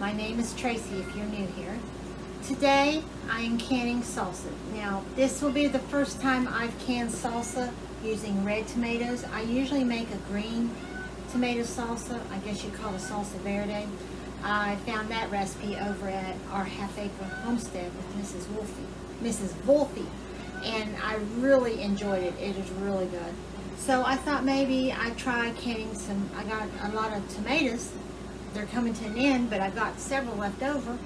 My name is Tracy if you're new here. Today I am canning salsa. Now this will be the first time I've canned salsa using red tomatoes. I usually make a green tomato salsa. I guess you'd call it salsa verde. I found that recipe over at our half-acre homestead with Mrs. Wolfe, and I really enjoyed it. It is really good. So I thought maybe I'd try canning some. I got a lot of tomatoes. They're coming to an end, but I got several left over.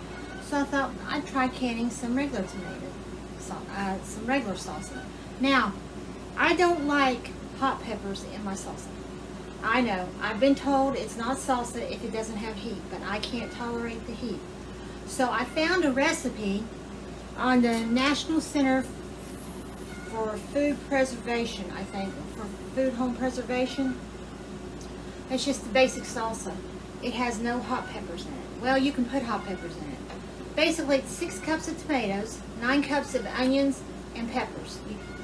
So I thought I'd try canning some regular some regular salsa. Now, I don't like hot peppers in my salsa. I know, I've been told it's not salsa if it doesn't have heat, but I can't tolerate the heat. So I found a recipe on the National Center for Food Preservation, I think, for food home preservation. It's just the basic salsa. It has no hot peppers in it. Well, you can put hot peppers in it. Basically, it's 6 cups of tomatoes, 9 cups of onions, and peppers.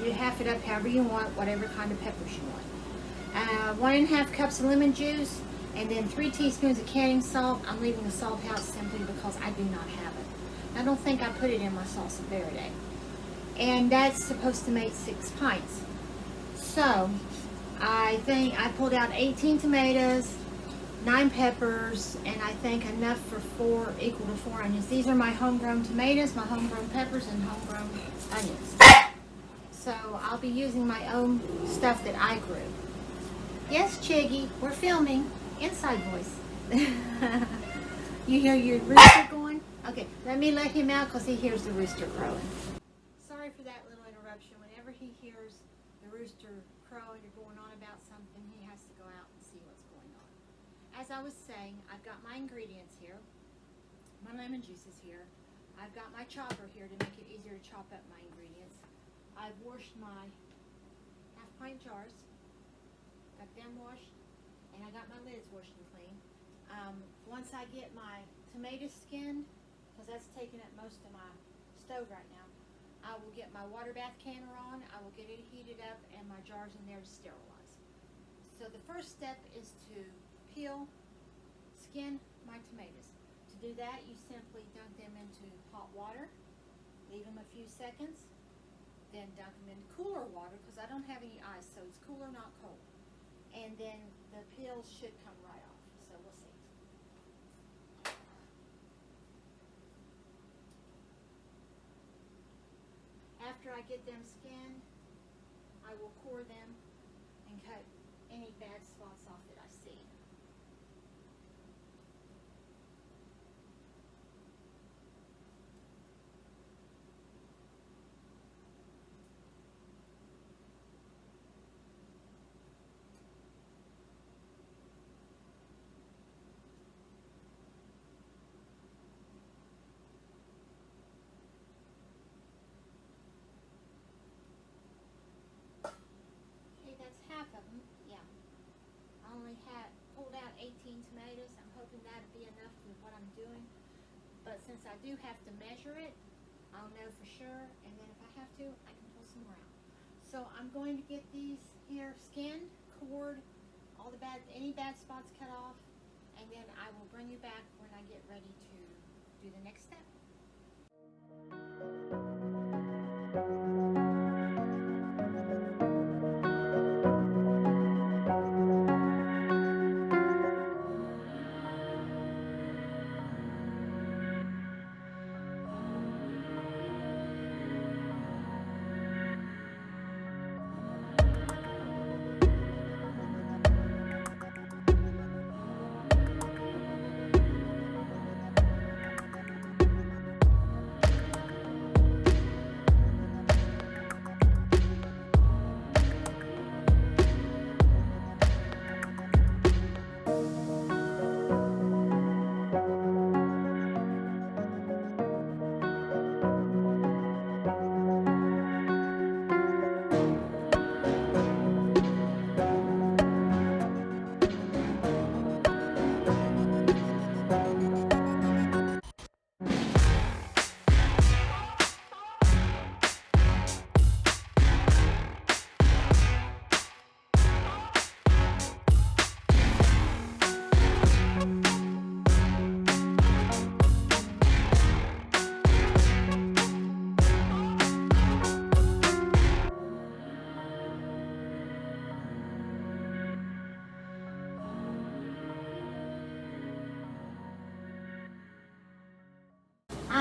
You half it up however you want, whatever kind of peppers you want. 1½ cups of lemon juice, and then 3 teaspoons of canning salt. I'm leaving the salt out simply because I do not have it. I don't think I put it in my salsa verde. And that's supposed to make 6 pints. So, I think I pulled out 18 tomatoes, 9 peppers, and I think enough for equal to 4 onions. These are my homegrown tomatoes, my homegrown peppers, and homegrown onions. So I'll be using my own stuff that I grew. Yes, Chiggy, we're filming. Inside voice. You hear your rooster going? Okay, let me let him out because he hears the rooster crowing. Sorry for that little interruption. Whenever he hears the rooster crowing or going on about something, he has to go out and see what's going on. As I was saying, I've got my ingredients here. My lemon juice is here. I've got my chopper here to make it easier to chop up my ingredients. I've washed my half-pint jars. Got them washed, and I got my lids washed and clean. Once I get my tomatoes skinned, because that's taking up most of my stove right now, I will get my water bath canner on. I will get it heated up and my jars in there to sterilize. So the first step is to skin my tomatoes. To do that, you simply dunk them into hot water, leave them a few seconds, then dunk them into cooler water because I don't have any ice, so it's cooler, not cold. And then the peels should come right off, so we'll see. After I get them skinned, I will core them and cut any bad spots off that I see. Half of them, yeah. I only pulled out 18 tomatoes. I'm hoping that'll be enough for what I'm doing. But since I do have to measure it, I'll know for sure. And then if I have to, I can pull some more out. So I'm going to get these here skinned, cored, any bad spots cut off, and then I will bring you back when I get ready to do the next step.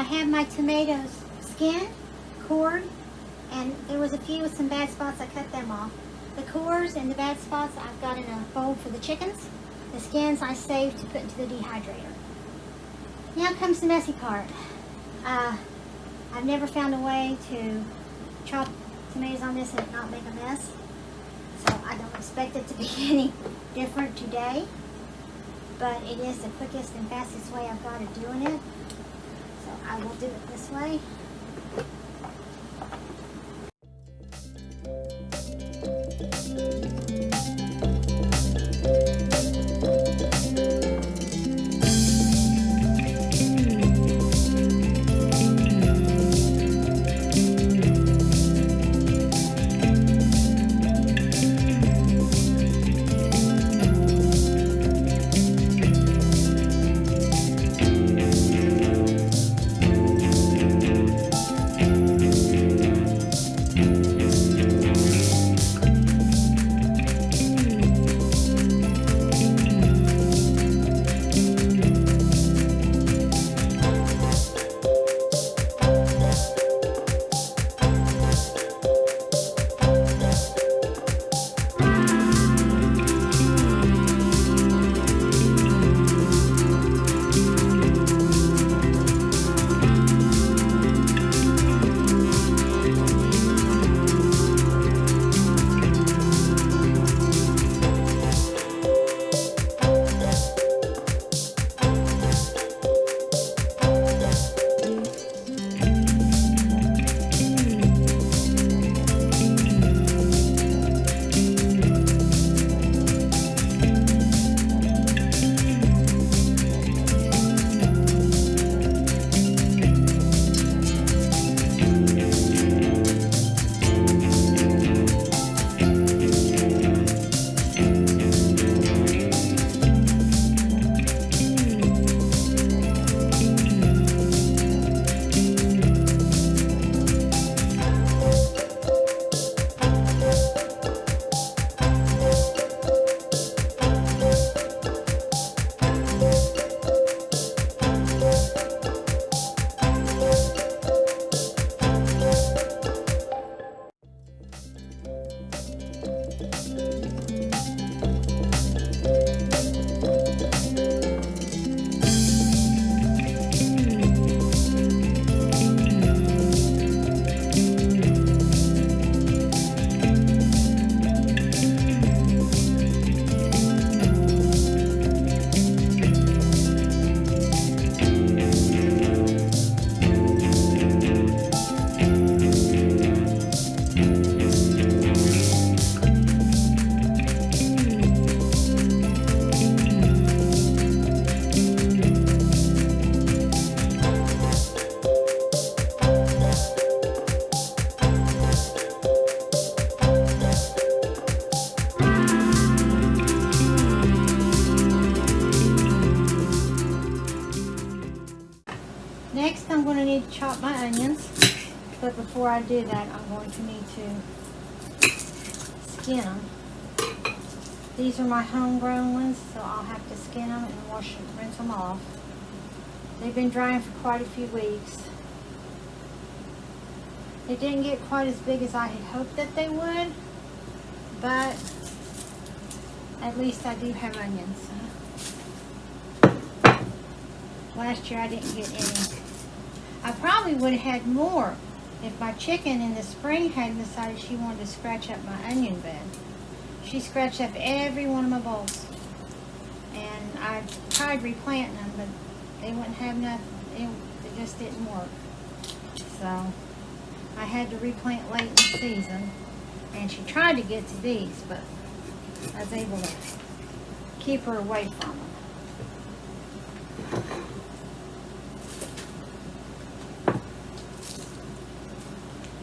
I have my tomatoes skinned, cored, and there was a few with some bad spots. I cut them off. The cores and the bad spots I've got in a bowl for the chickens. The skins I saved to put into the dehydrator. Now comes the messy part. I've never found a way to chop tomatoes on this and it not make a mess. So I don't expect it to be any different today. But it is the quickest and fastest way I've got of doing it. So I will do it this way. Next, I'm going to need to chop my onions, but before I do that, I'm going to need to skin them. These are my homegrown ones, so I'll have to skin them and wash and rinse them off. They've been drying for quite a few weeks. They didn't get quite as big as I had hoped that they would, but at least I do have onions. Last year I didn't get any. I probably would have had more if my chicken in the spring had decided she wanted to scratch up my onion bed. She scratched up every one of my bulbs. And I tried replanting them, but they wouldn't have nothing. It just didn't work. So I had to replant late in the season. And she tried to get to these, but I was able to keep her away from them.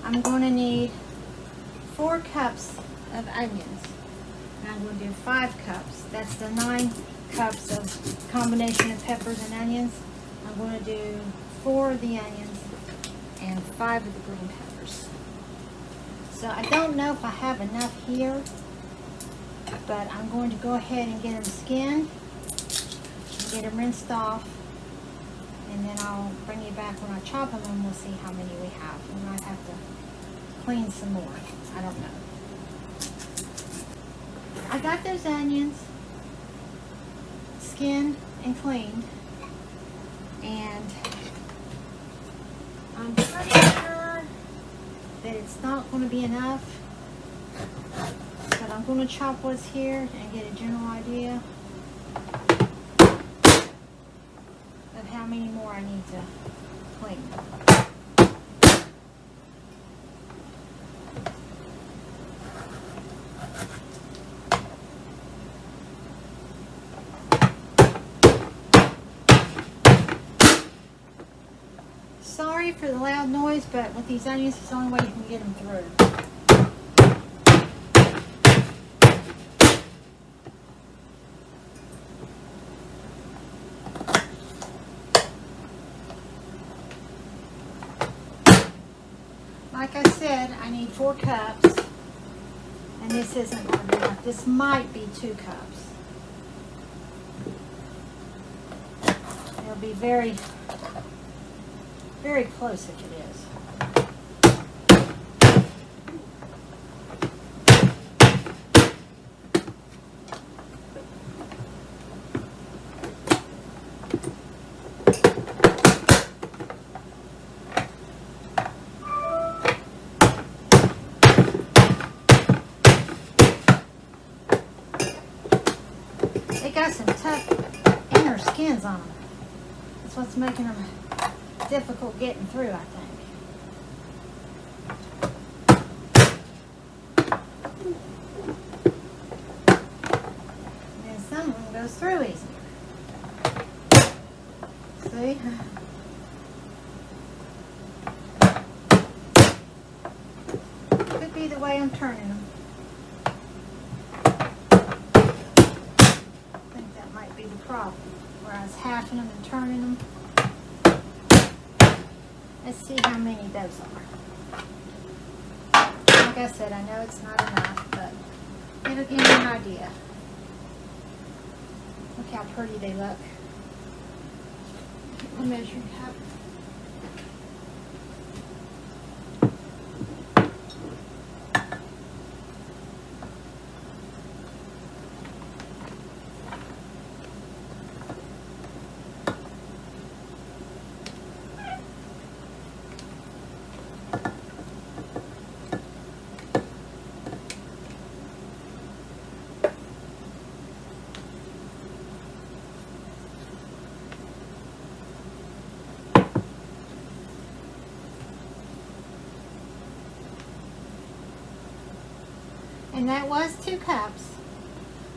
I'm going to need 4 cups of onions. And I'm going to do 5 cups. That's the 9 cups of combination of peppers and onions. I'm going to do 4 of the onions and 5 of the green peppers. So I don't know if I have enough here, but I'm going to go ahead and get them skinned, get them rinsed off, and then I'll bring you back when I chop them and we'll see how many we have. We might have to clean some more. I don't know. I got those onions skinned and cleaned, and I'm pretty sure that it's not going to be enough, but I'm going to chop what's here and get a general idea of how many more I need to clean. Sorry for the loud noise, but with these onions, it's the only way you can get them through. Like I said, I need 4 cups, and this isn't going to be enough. This might be 2 cups. It'll be very, very close if it is. They got some tough inner skins on them. That's what's making them difficult getting through, I think. And then some of them goes through easier. See? Could be the way I'm turning them. Be the problem, where I was halving them and turning them. Let's see how many those are. Like I said, I know it's not enough, but it'll give you an idea. Look how pretty they look. Get my measuring cup. And that was 2 cups.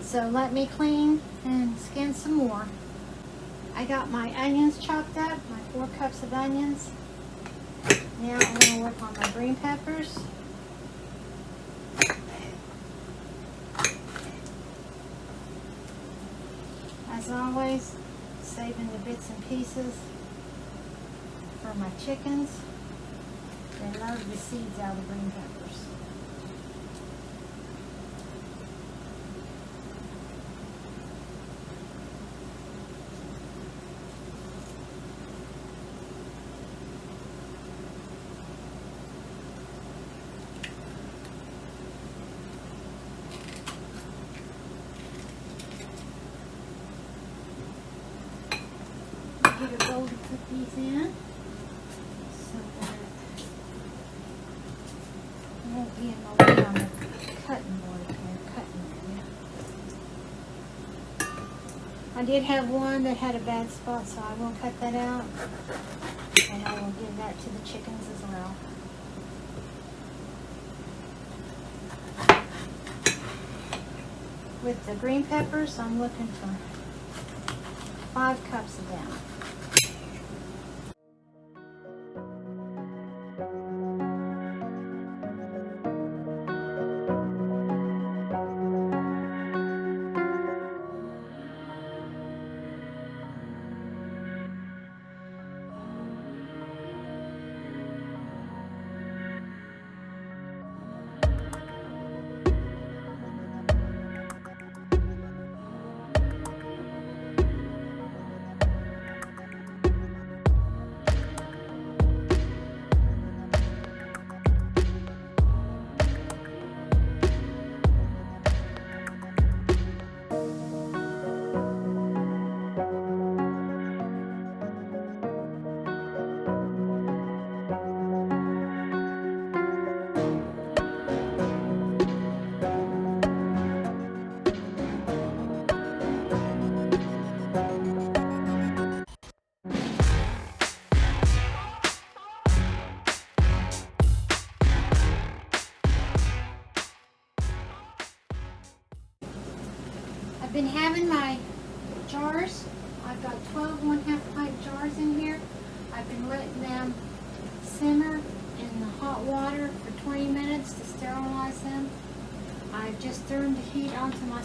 So let me clean and skin some more. I got my onions chopped up, my 4 cups of onions. Now I'm going to work on my green peppers. As always, saving the bits and pieces for my chickens. They love the seeds out of green peppers. Get a bowl to put these in so that it won't be in my way on the cutting board here, cutting area. I did have one that had a bad spot, so I will cut that out, and I will give that to the chickens as well. With the green peppers, I'm looking for 5 cups of them.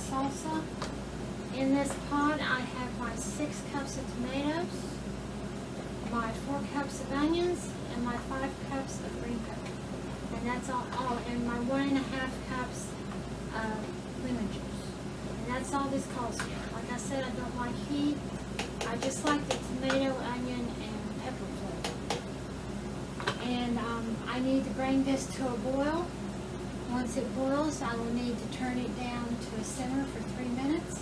salsa. In this pot, I have my 6 cups of tomatoes, my 4 cups of onions, and my 5 cups of green pepper. And that's all, and my 1.5 cups of lemon juice. And that's all this calls for. Like I said, I don't like heat. I just like the tomato, onion, and pepper flavor. And I need to bring this to a boil. Once it boils, I will need to turn it down to a simmer for 3 minutes.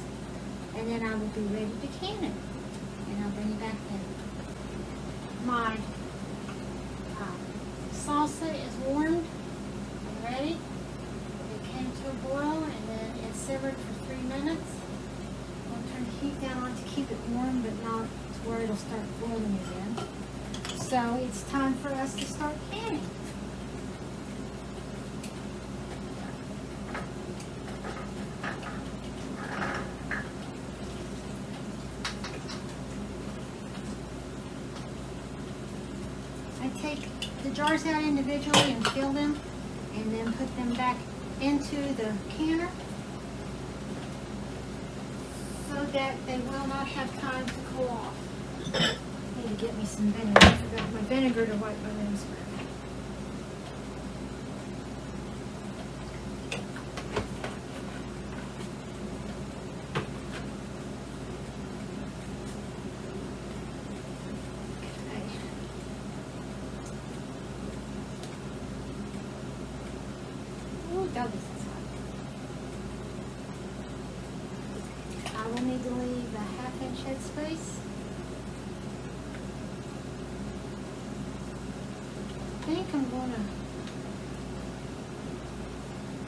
And then I will be ready to can it. And I'll bring it back in. My salsa is warmed and ready. It came to a boil and then it simmered for 3 minutes. I'll turn the heat down on to keep it warm, but not to where it'll start boiling again. So it's time for us to start canning. I take the jars out individually and fill them, and then put them back into the canner so that they will not have time to cool off. I need to get me some vinegar. I forgot my vinegar to wipe my rooms with. Douglas is hot. I will need to leave a 1/2 inch headspace. I think I'm gonna,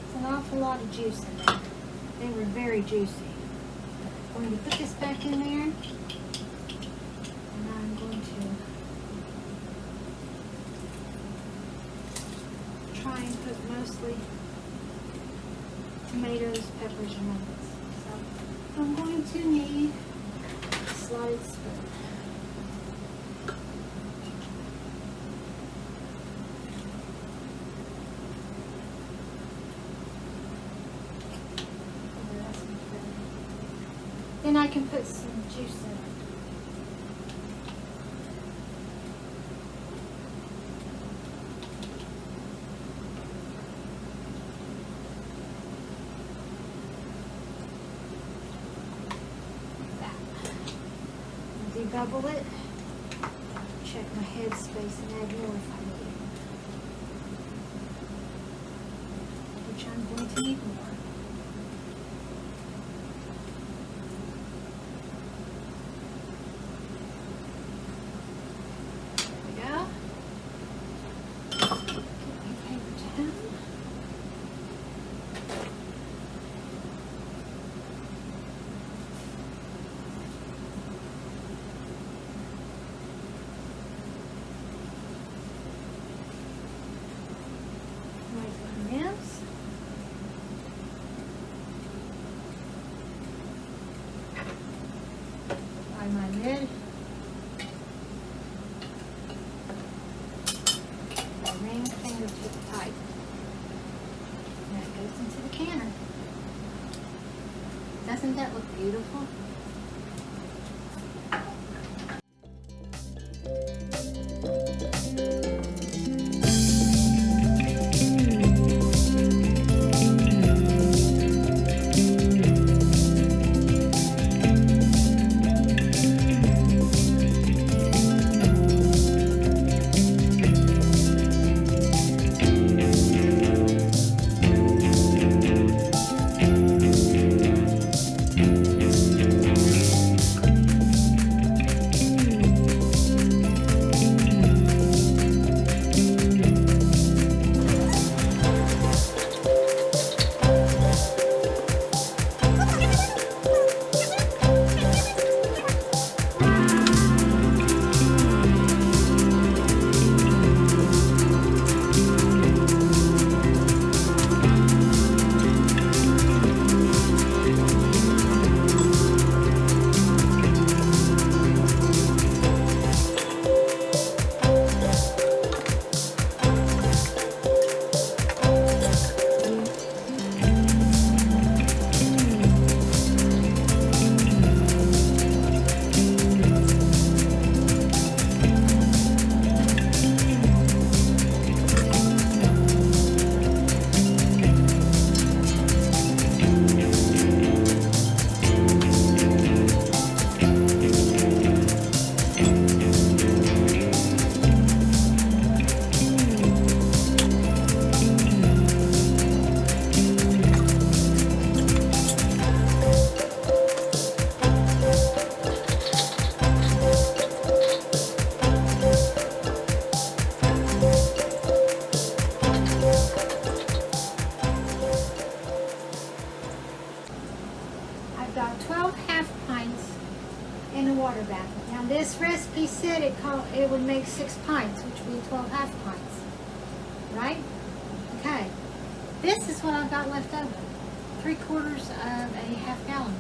it's an awful lot of juice in there. They were very juicy. I'm going to put this back in there, and I'm going to try and put mostly tomatoes, peppers, and onions. So I'm going to need a slotted spoon. Then I can put some juice in it. Debubble it, check my headspace and add more if I need it, which I'm going to need more. There we go. Get my paper towel. Apply my lid. My ring fingertip tight. And that goes into the canner. Doesn't that look beautiful? it would make 6 pints, which would be 12 half pints, right? Okay, this is what I've got left over, 3/4 of a half gallon.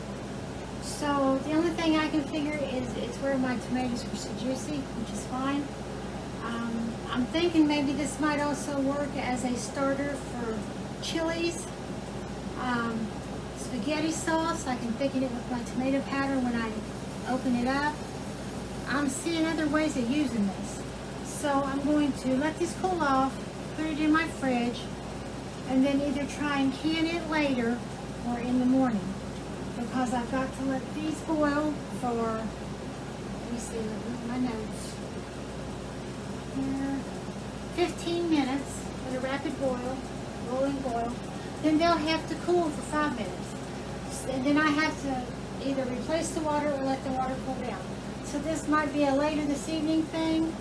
So the only thing I can figure is where my tomatoes were so juicy, which is fine. I'm thinking maybe this might also work as a starter for chilies, spaghetti sauce. I can thicken it with my tomato powder when I open it up. I'm seeing other ways of using this. So I'm going to let this cool off, put it in my fridge, and then either try and can it later or in the morning. Because I've got to let these boil for, let me see, with my notes. Here, 15 minutes at a rapid boil, rolling boil. Then they'll have to cool for 5 minutes. And then I have to either replace the water or let the water cool down. So this might be a later this evening thing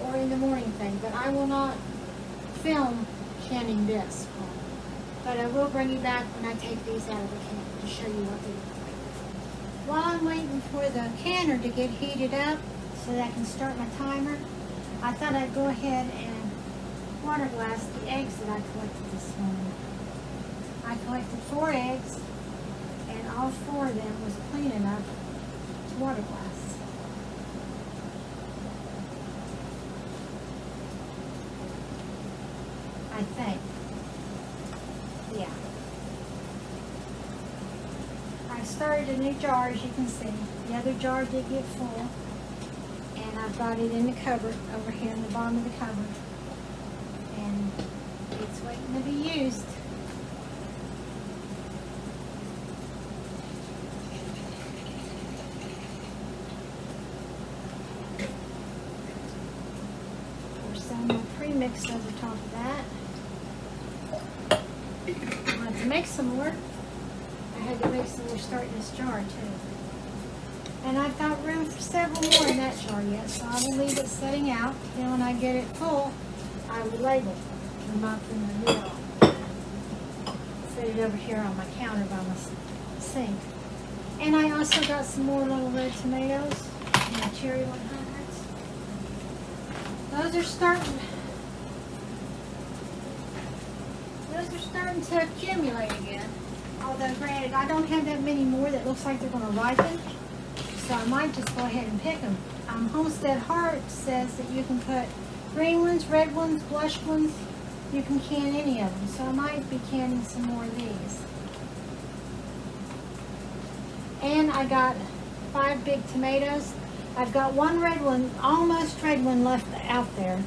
or in the morning thing, but I will not film canning this. But I will bring you back when I take these out of the can to show you what they look like. While I'm waiting for the canner to get heated up so that I can start my timer, I thought I'd go ahead and water glass the eggs that I collected this morning. I collected 4 eggs, and all 4 of them was clean enough to water glass. I think. Yeah. I started a new jar, as you can see. The other jar did get full, and I've got it in the cupboard over here in the bottom of the cupboard, and it's waiting to be used. Pour some of my pre-mix over top of that. I want to make some more. I had to make some more starting this jar too. And I've got room for several more in that jar yet, so I will leave it setting out. Then when I get it full, I will label them up in the middle. Set it over here on my counter by my sink. And I also got some more little red tomatoes, my cherry 100s. Those are starting to accumulate again. Although granted, I don't have that many more that looks like they're going to ripen. So I might just go ahead and pick them. Homestead Heart says that you can put green ones, red ones, blush ones. You can can any of them. So I might be canning some more of these. And I got 5 big tomatoes. I've got 1 red one, almost red one left out there,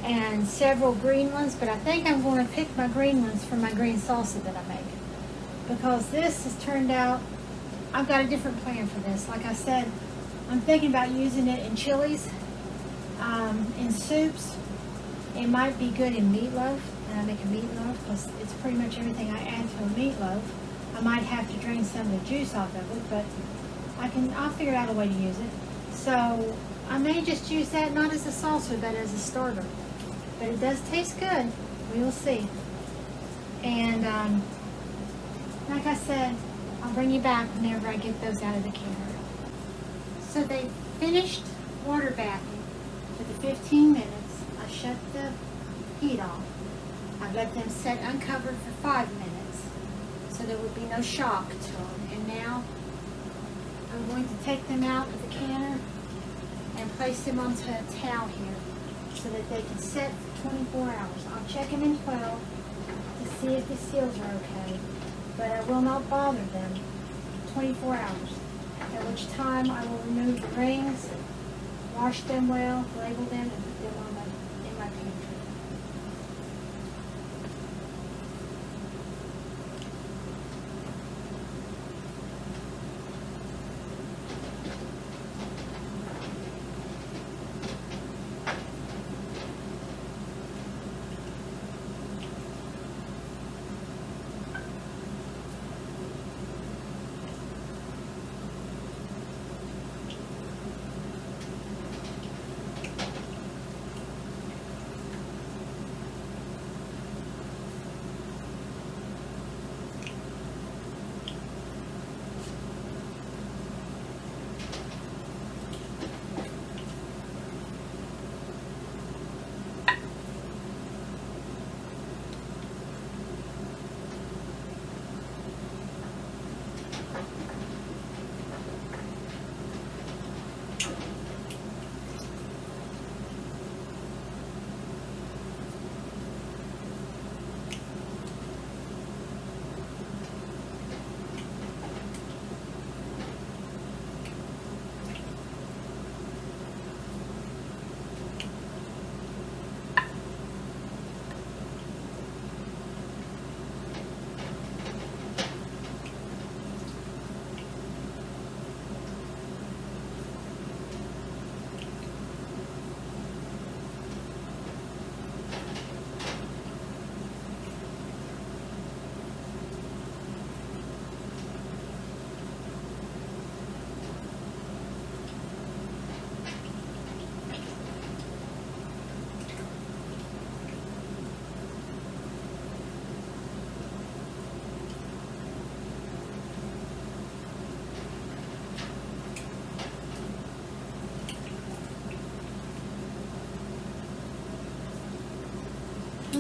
and several green ones, but I think I'm going to pick my green ones for my green salsa that I make. Because this has turned out, I've got a different plan for this. Like I said, I'm thinking about using it in chilies, in soups. It might be good in meatloaf, and I make a meatloaf because it's pretty much everything I add to a meatloaf. I might have to drain some of the juice off of it, but I'll figure out a way to use it. So I may just use that not as a salsa, but as a starter. But it does taste good. We will see. And like I said, I'll bring you back whenever I get those out of the canner. So they finished water bathing for the 15 minutes. I shut the heat off. I let them set uncovered for 5 minutes so there would be no shock to them. And now I'm going to take them out of the canner and place them onto a towel here so that they can set for 24 hours. I'll check them in 12 to see if the seals are okay, but I will not bother them 24 hours, at which time I will remove the rings, wash them well, label them, and put them in my pantry.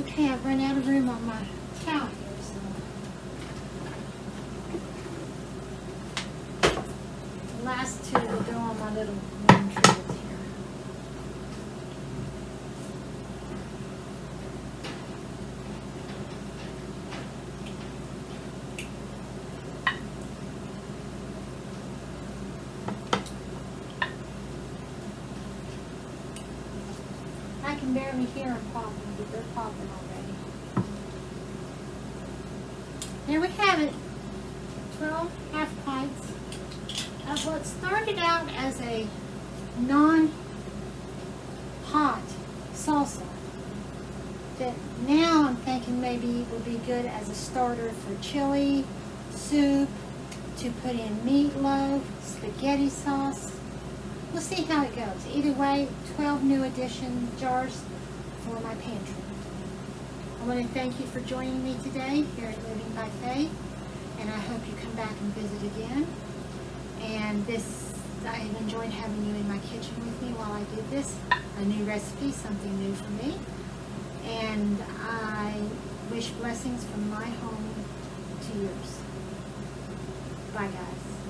Okay, I've run out of room on my towel here, so. The last two will go on my little wooden trays here. I can barely hear them popping, but they're popping already. There we have it. 12 half pints of what started out as a non-hot salsa that now I'm thinking maybe would be good as a starter for chili, soup, to put in meatloaf, spaghetti sauce. We'll see how it goes. Either way, 12 new edition jars for my pantry. I want to thank you for joining me today here at Living by Faith, and I hope you come back and visit again. And I have enjoyed having you in my kitchen with me while I did this. A new recipe, something new for me. And I wish blessings from my home to yours. Bye, guys.